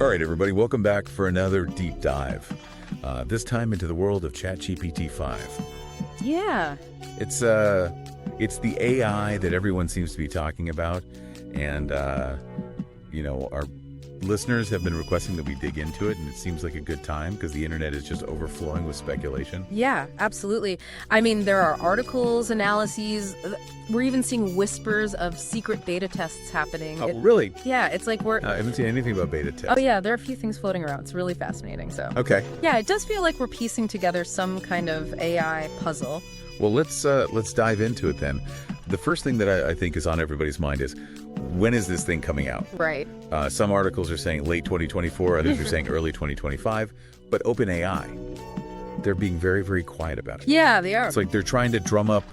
All right, everybody, welcome back for another deep dive. This time into the world of Chat GPT-5. Yeah. It's the AI that everyone seems to be talking about, and our listeners have been requesting that we dig into it, and it seems like a good time because the internet is just overflowing with speculation. Yeah, absolutely. I mean, there are articles, analyses. We're even seeing whispers of secret beta tests happening. Oh, really? Yeah, it's like I haven't seen anything about beta tests. Oh, yeah, there are a few things floating around. It's really fascinating. So. Okay. Yeah, it does feel like we're piecing together some kind of AI puzzle. Well, let's dive into it then. The first thing that I think is on everybody's mind is, when is this thing coming out? Right. Some articles are saying late 2024, others are saying early 2025. But OpenAI, they're being very, very quiet about it. Yeah, they are. It's like they're trying to drum up,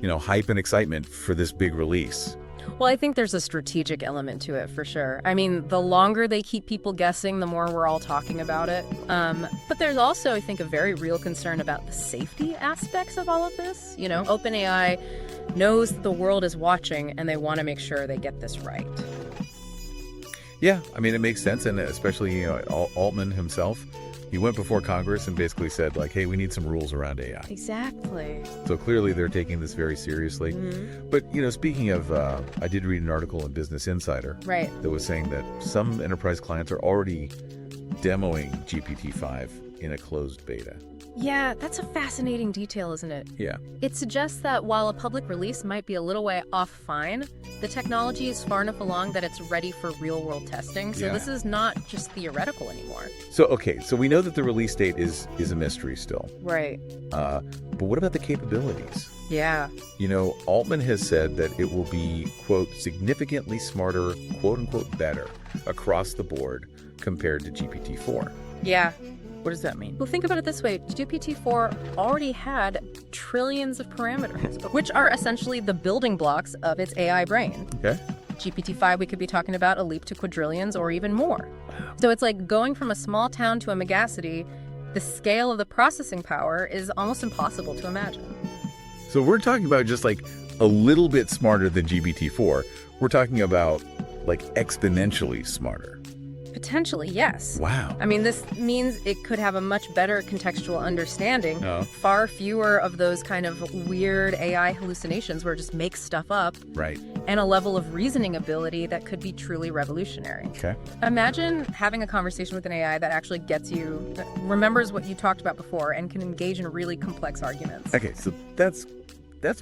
hype and excitement for this big release. Well, I think there's a strategic element to it for sure. I mean, the longer they keep people guessing, the more we're all talking about it. But there's also, I think, a very real concern about the safety aspects of all of this. OpenAI knows that the world is watching, and they want to make sure they get this right. Yeah, I mean, it makes sense, and especially, Altman himself, he went before Congress and basically said, like, hey, we need some rules around AI. Exactly. So clearly they're taking this very seriously. Mm-hmm. But, speaking of, I did read an article in Business Insider that was saying that some enterprise clients are already demoing GPT-5 in a closed beta. Yeah, that's a fascinating detail, isn't it? Yeah. It suggests that while a public release might be a little way off fine, the technology is far enough along that it's ready for real-world testing. So This is not just theoretical anymore. So we know that the release date is a mystery still. Right. But what about the capabilities? Yeah. Altman has said that it will be, quote, significantly smarter, quote unquote, better across the board compared to GPT-4. Yeah. What does that mean? Well, think about it this way. GPT-4 already had trillions of parameters, which are essentially the building blocks of its AI brain. Okay. GPT-5, we could be talking about a leap to quadrillions or even more. So it's like going from a small town to a megacity. The scale of the processing power is almost impossible to imagine. So we're talking about just like a little bit smarter than GPT-4. We're talking about like exponentially smarter. Potentially, yes. Wow. I mean, this means it could have a much better contextual understanding, far fewer of those kind of weird AI hallucinations where it just makes stuff up, right? And a level of reasoning ability that could be truly revolutionary. Okay. Imagine having a conversation with an AI that actually gets you, remembers what you talked about before, and can engage in really complex arguments. Okay, so that's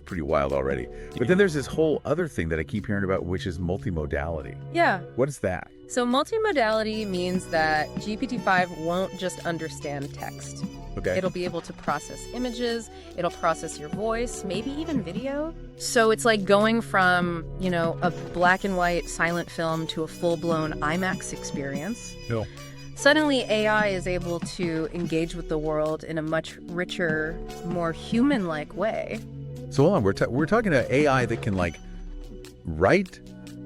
pretty wild already. But then there's this whole other thing that I keep hearing about, which is multimodality. Yeah. What is that? So multimodality means that GPT-5 won't just understand text. Okay. It'll be able to process images, it'll process your voice, maybe even video. So it's like going from, a black and white silent film to a full-blown IMAX experience. No. Suddenly, AI is able to engage with the world in a much richer, more human-like way. So hold on, we're talking to AI that can like write,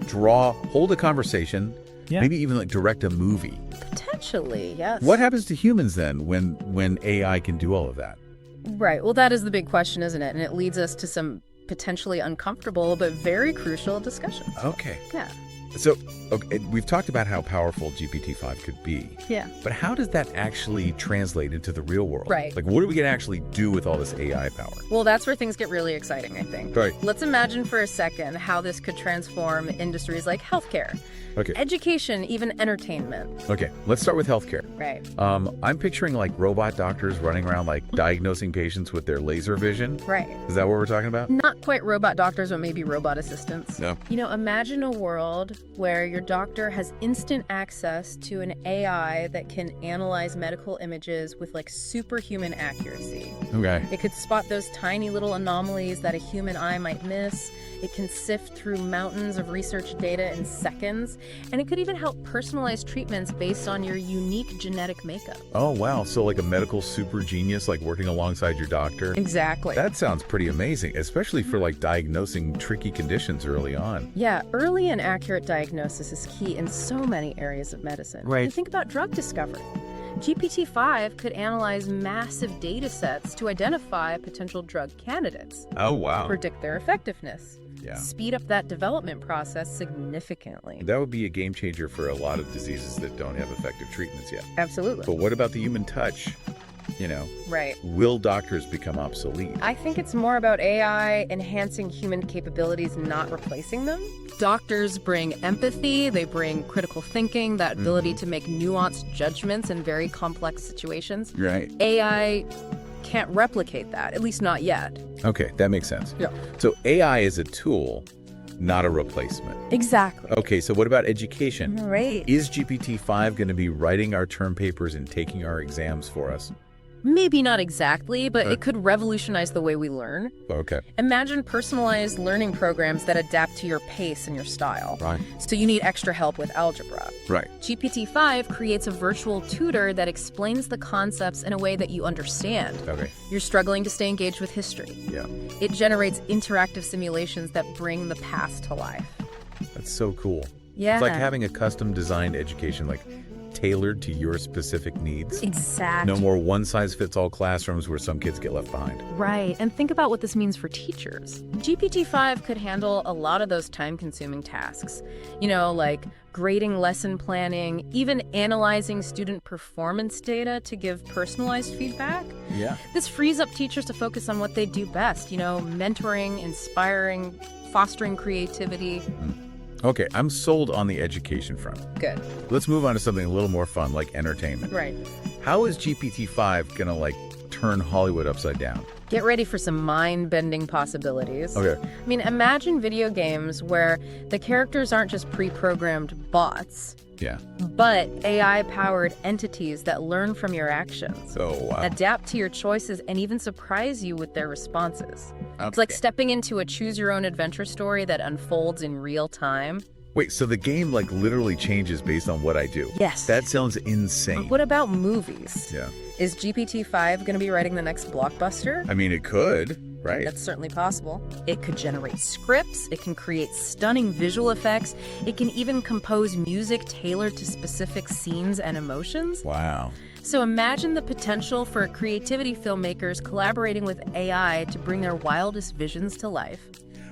draw, hold a conversation, maybe even like direct a movie. Potentially, yes. What happens to humans then when AI can do all of that? Right. Well, that is the big question, isn't it? And it leads us to some potentially uncomfortable but very crucial discussions. Okay. Yeah. So, we've talked about how powerful GPT-5 could be. Yeah. But how does that actually translate into the real world? Right. Like, what are we going to actually do with all this AI power? Well, that's where things get really exciting, I think. Right. Let's imagine for a second how this could transform industries like healthcare, education, even entertainment. Okay, let's start with healthcare. Right. I'm picturing like robot doctors running around like diagnosing patients with their laser vision. Right. Is that what we're talking about? Not quite robot doctors, but maybe robot assistants. No. Imagine a world where your doctor has instant access to an AI that can analyze medical images with like superhuman accuracy. Okay. It could spot those tiny little anomalies that a human eye might miss. It can sift through mountains of research data in seconds. And it could even help personalize treatments based on your unique genetic makeup. Oh, wow. So like a medical super genius, like working alongside your doctor. Exactly. That sounds pretty amazing, especially for like diagnosing tricky conditions early on. Yeah, early and accurate diagnosis is key in so many areas of medicine. Right. And think about drug discovery. GPT-5 could analyze massive data sets to identify potential drug candidates. Oh, wow. Predict their effectiveness. Yeah. Speed up that development process significantly. That would be a game changer for a lot of diseases that don't have effective treatments yet. Absolutely. But what about the human touch? Right. Will doctors become obsolete? I think it's more about AI enhancing human capabilities, not replacing them. Doctors bring empathy, they bring critical thinking, that ability to make nuanced judgments in very complex situations. Right. AI can't replicate that, at least not yet. Okay, that makes sense. Yeah. So AI is a tool, not a replacement. Exactly. Okay, so what about education? Right. Is GPT-5 going to be writing our term papers and taking our exams for us? Maybe not exactly, but it could revolutionize the way we learn. Okay. Imagine personalized learning programs that adapt to your pace and your style. Right. So you need extra help with algebra. Right. GPT-5 creates a virtual tutor that explains the concepts in a way that you understand. Okay. You're struggling to stay engaged with history. Yeah. It generates interactive simulations that bring the past to life. That's so cool. Yeah. It's like having a custom designed education, like tailored to your specific needs. Exactly. No more one-size-fits-all classrooms where some kids get left behind. Right, and think about what this means for teachers. GPT-5 could handle a lot of those time-consuming tasks. Like grading lesson planning, even analyzing student performance data to give personalized feedback. Yeah. This frees up teachers to focus on what they do best, mentoring, inspiring, fostering creativity. Okay, I'm sold on the education front. Good. Let's move on to something a little more fun, like entertainment. Right. How is GPT-5 gonna, turn Hollywood upside down? Get ready for some mind-bending possibilities. Okay. Imagine video games where the characters aren't just pre-programmed bots, Yeah. but AI-powered entities that learn from your actions, Oh, wow. adapt to your choices, and even surprise you with their responses. Okay. It's like stepping into a choose-your-own-adventure story that unfolds in real time. Wait, so the game, literally changes based on what I do? Yes. That sounds insane. What about movies? Yeah. Is GPT-5 going to be writing the next blockbuster? I mean, it could, right? That's certainly possible. It could generate scripts, it can create stunning visual effects, it can even compose music tailored to specific scenes and emotions. Wow. So imagine the potential for creativity filmmakers collaborating with AI to bring their wildest visions to life.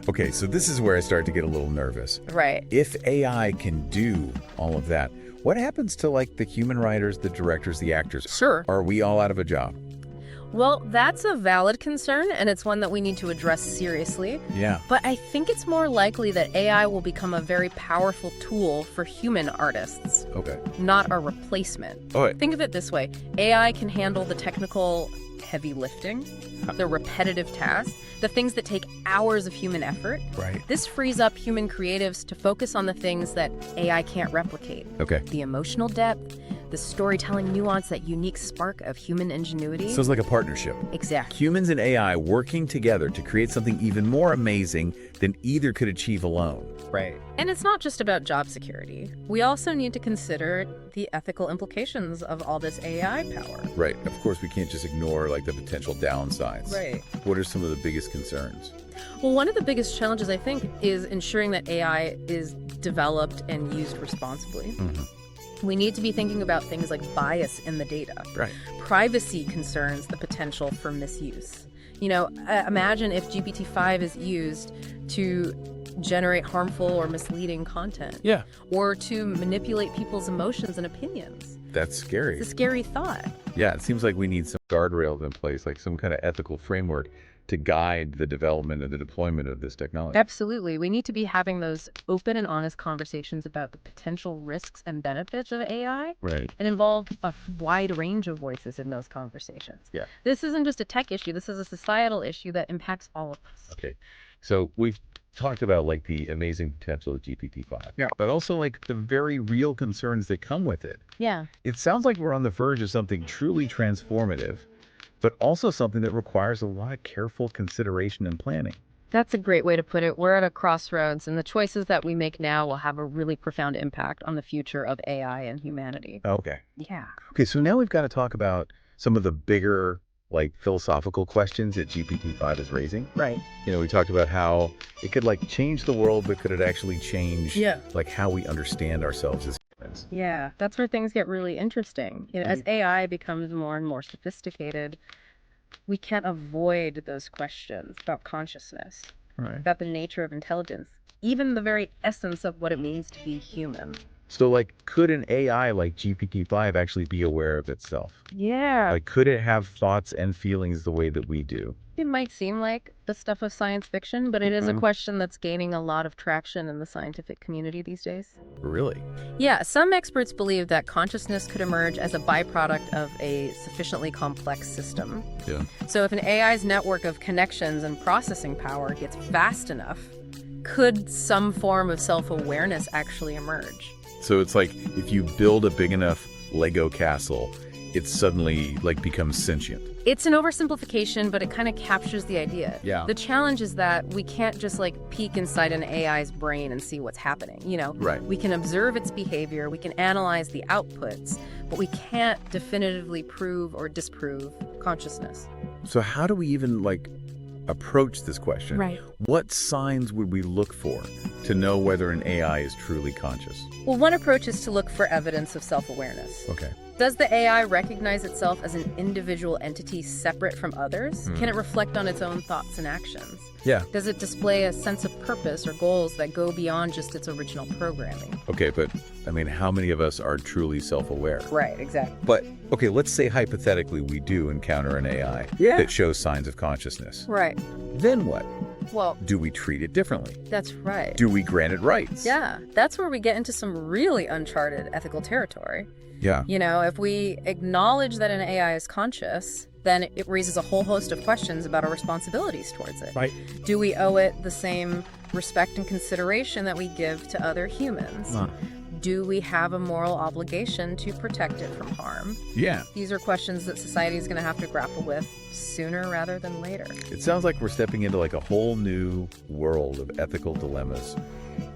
Okay, so this is where I start to get a little nervous. Right. If AI can do all of that, what happens to the human writers, the directors, the actors? Sure. Are we all out of a job? Well, that's a valid concern, and it's one that we need to address seriously. Yeah. But I think it's more likely that AI will become a very powerful tool for human artists, Okay. not a replacement. All right. Think of it this way. AI can handle the technical heavy lifting, the repetitive tasks, the things that take hours of human effort. Right. This frees up human creatives to focus on the things that AI can't replicate. Okay. The emotional depth, the storytelling nuance, that unique spark of human ingenuity. So it's like a partnership. Exactly. Humans and AI working together to create something even more amazing than either could achieve alone. Right. And it's not just about job security. We also need to consider the ethical implications of all this AI power. Right. Of course, we can't just ignore the potential downsides. Right. What are some of the biggest concerns? Well, one of the biggest challenges, I think, is ensuring that AI is developed and used responsibly. We need to be thinking about things like bias in the data. Right. Privacy concerns, the potential for misuse. Imagine if GPT-5 is used to generate harmful or misleading content. Yeah. Or to manipulate people's emotions and opinions. That's scary. It's a scary thought. Yeah, it seems like we need some guardrails in place, like some kind of ethical framework to guide the development and the deployment of this technology. Absolutely. We need to be having those open and honest conversations about the potential risks and benefits of AI. Right. And involve a wide range of voices in those conversations. Yeah. This isn't just a tech issue. This is a societal issue that impacts all of us. Okay. So we've talked about the amazing potential of GPT-5. Yeah. But also the very real concerns that come with it. Yeah. It sounds like we're on the verge of something truly transformative, but also something that requires a lot of careful consideration and planning. That's a great way to put it. We're at a crossroads, and the choices that we make now will have a really profound impact on the future of AI and humanity. Okay. Yeah. Okay, so now we've got to talk about some of the bigger philosophical questions that GPT-5 is raising. Right. We talked about how it could change the world, but could it actually change how we understand ourselves as humans? humans. Yeah, that's where things get really interesting. As AI becomes more and more sophisticated, we can't avoid those questions about consciousness, about the nature of intelligence, even the very essence of what it means to be human. So, like, could an AI like GPT-5 actually be aware of itself? Yeah. Like, could it have thoughts and feelings the way that we do? It might seem like the stuff of science fiction, but it is a question that's gaining a lot of traction in the scientific community these days. Really? Yeah, some experts believe that consciousness could emerge as a byproduct of a sufficiently complex system. Yeah. So if an AI's network of connections and processing power gets vast enough, could some form of self-awareness actually emerge? So it's like if you build a big enough Lego castle, it suddenly like becomes sentient. It's an oversimplification, but it kind of captures the idea. Yeah. The challenge is that we can't just like peek inside an AI's brain and see what's happening, Right. We can observe its behavior, we can analyze the outputs, but we can't definitively prove or disprove consciousness. So how do we even like approach this question? Right. What signs would we look for to know whether an AI is truly conscious? Well, one approach is to look for evidence of self-awareness. Okay. Does the AI recognize itself as an individual entity separate from others? Can it reflect on its own thoughts and actions? Yeah. Does it display a sense of purpose or goals that go beyond just its original programming? Okay, but I mean, how many of us are truly self-aware? Right, exactly. But, okay, let's say hypothetically we do encounter an AI that shows signs of consciousness. Right. Then what? Well, Do we treat it differently? that's right. Do we grant it rights? Yeah, that's where we get into some really uncharted ethical territory. Yeah. If we acknowledge that an AI is conscious, then it raises a whole host of questions about our responsibilities towards it. Right. Do we owe it the same respect and consideration that we give to other humans? Do we have a moral obligation to protect it from harm? Yeah. These are questions that society is going to have to grapple with sooner rather than later. It sounds like we're stepping into like a whole new world of ethical dilemmas.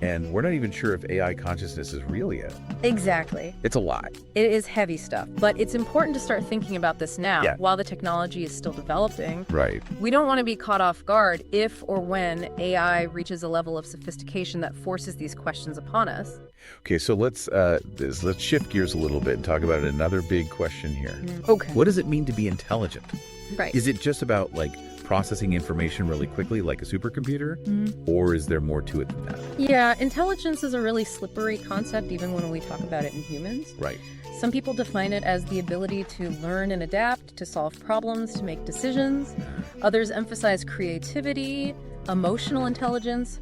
And we're not even sure if AI consciousness is real yet. Exactly. It's a lie. It is heavy stuff, but it's important to start thinking about this now while the technology is still developing. Right. We don't want to be caught off guard if or when AI reaches a level of sophistication that forces these questions upon us. Okay, so let's shift gears a little bit and talk about another big question here. Okay. What does it mean to be intelligent? Right. Is it just about like processing information really quickly like a supercomputer? Or is there more to it than that? Yeah, intelligence is a really slippery concept even when we talk about it in humans. Right. Some people define it as the ability to learn and adapt, to solve problems, to make decisions. Others emphasize creativity, emotional intelligence,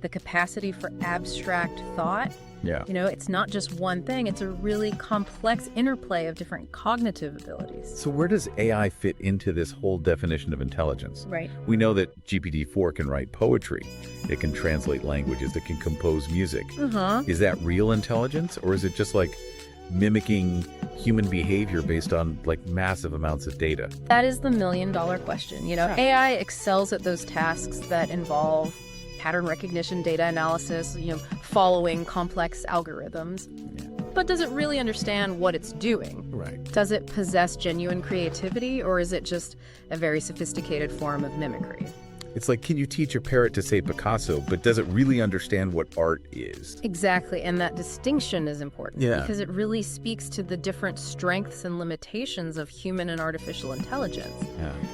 the capacity for abstract thought. Yeah. It's not just one thing. It's a really complex interplay of different cognitive abilities. So where does AI fit into this whole definition of intelligence? Right. We know that GPT-4 can write poetry. It can translate languages. It can compose music. Is that real intelligence, or is it just like mimicking human behavior based on like massive amounts of data? That is the million-dollar question. AI excels at those tasks that involve pattern recognition, data analysis, following complex algorithms. But does it really understand what it's doing? Right. Does it possess genuine creativity, or is it just a very sophisticated form of mimicry? It's like, can you teach a parrot to say Picasso, but does it really understand what art is? Exactly, and that distinction is important because it really speaks to the different strengths and limitations of human and artificial intelligence.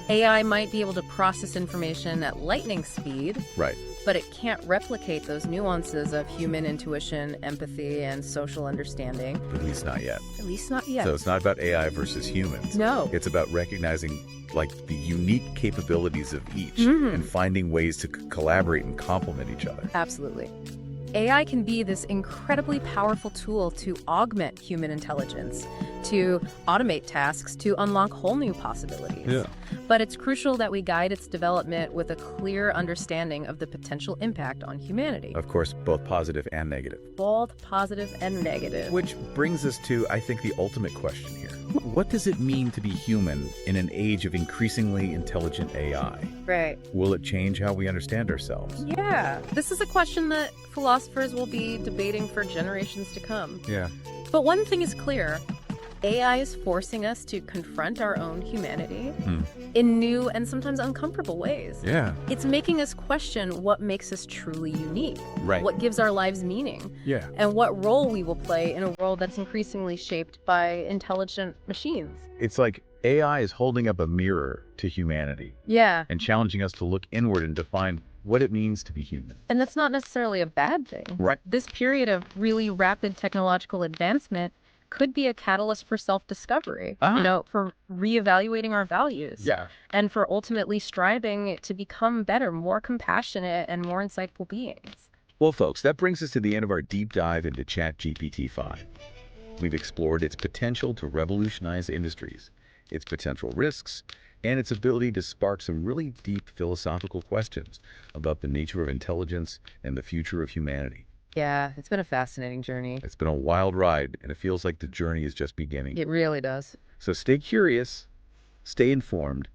AI might be able to process information at lightning speed, Right. but it can't replicate those nuances of human intuition, empathy, and social understanding. At least not yet. At least not yet. So it's not about AI versus humans. No. It's about recognizing like the unique capabilities of each and finding ways to collaborate and complement each other. Absolutely. AI can be this incredibly powerful tool to augment human intelligence, to automate tasks, to unlock whole new possibilities. Yeah. But it's crucial that we guide its development with a clear understanding of the potential impact on humanity. Of course, both positive and negative. Both positive and negative. Which brings us to, I think, the ultimate question here. What does it mean to be human in an age of increasingly intelligent AI? Right. Will it change how we understand ourselves? Yeah. This is a question that philosophers will be debating for generations to come. Yeah. But one thing is clear. AI is forcing us to confront our own humanity in new and sometimes uncomfortable ways. Yeah. It's making us question what makes us truly unique, Right. what gives our lives meaning, Yeah. and what role we will play in a world that's increasingly shaped by intelligent machines. It's like AI is holding up a mirror to humanity Yeah. and challenging us to look inward and define what it means to be human. And that's not necessarily a bad thing. Right. This period of really rapid technological advancement could be a catalyst for self-discovery, for reevaluating our values. Yeah. And for ultimately striving to become better, more compassionate, and more insightful beings. Well, folks, that brings us to the end of our deep dive into Chat GPT-5. We've explored its potential to revolutionize industries, its potential risks, and its ability to spark some really deep philosophical questions about the nature of intelligence and the future of humanity. Yeah, it's been a fascinating journey. It's been a wild ride, and it feels like the journey is just beginning. It really does. So stay curious, stay informed,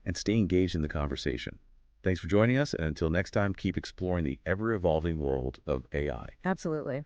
and stay engaged in the conversation. Thanks for joining us, and until next time, keep exploring the ever-evolving world of AI. Absolutely.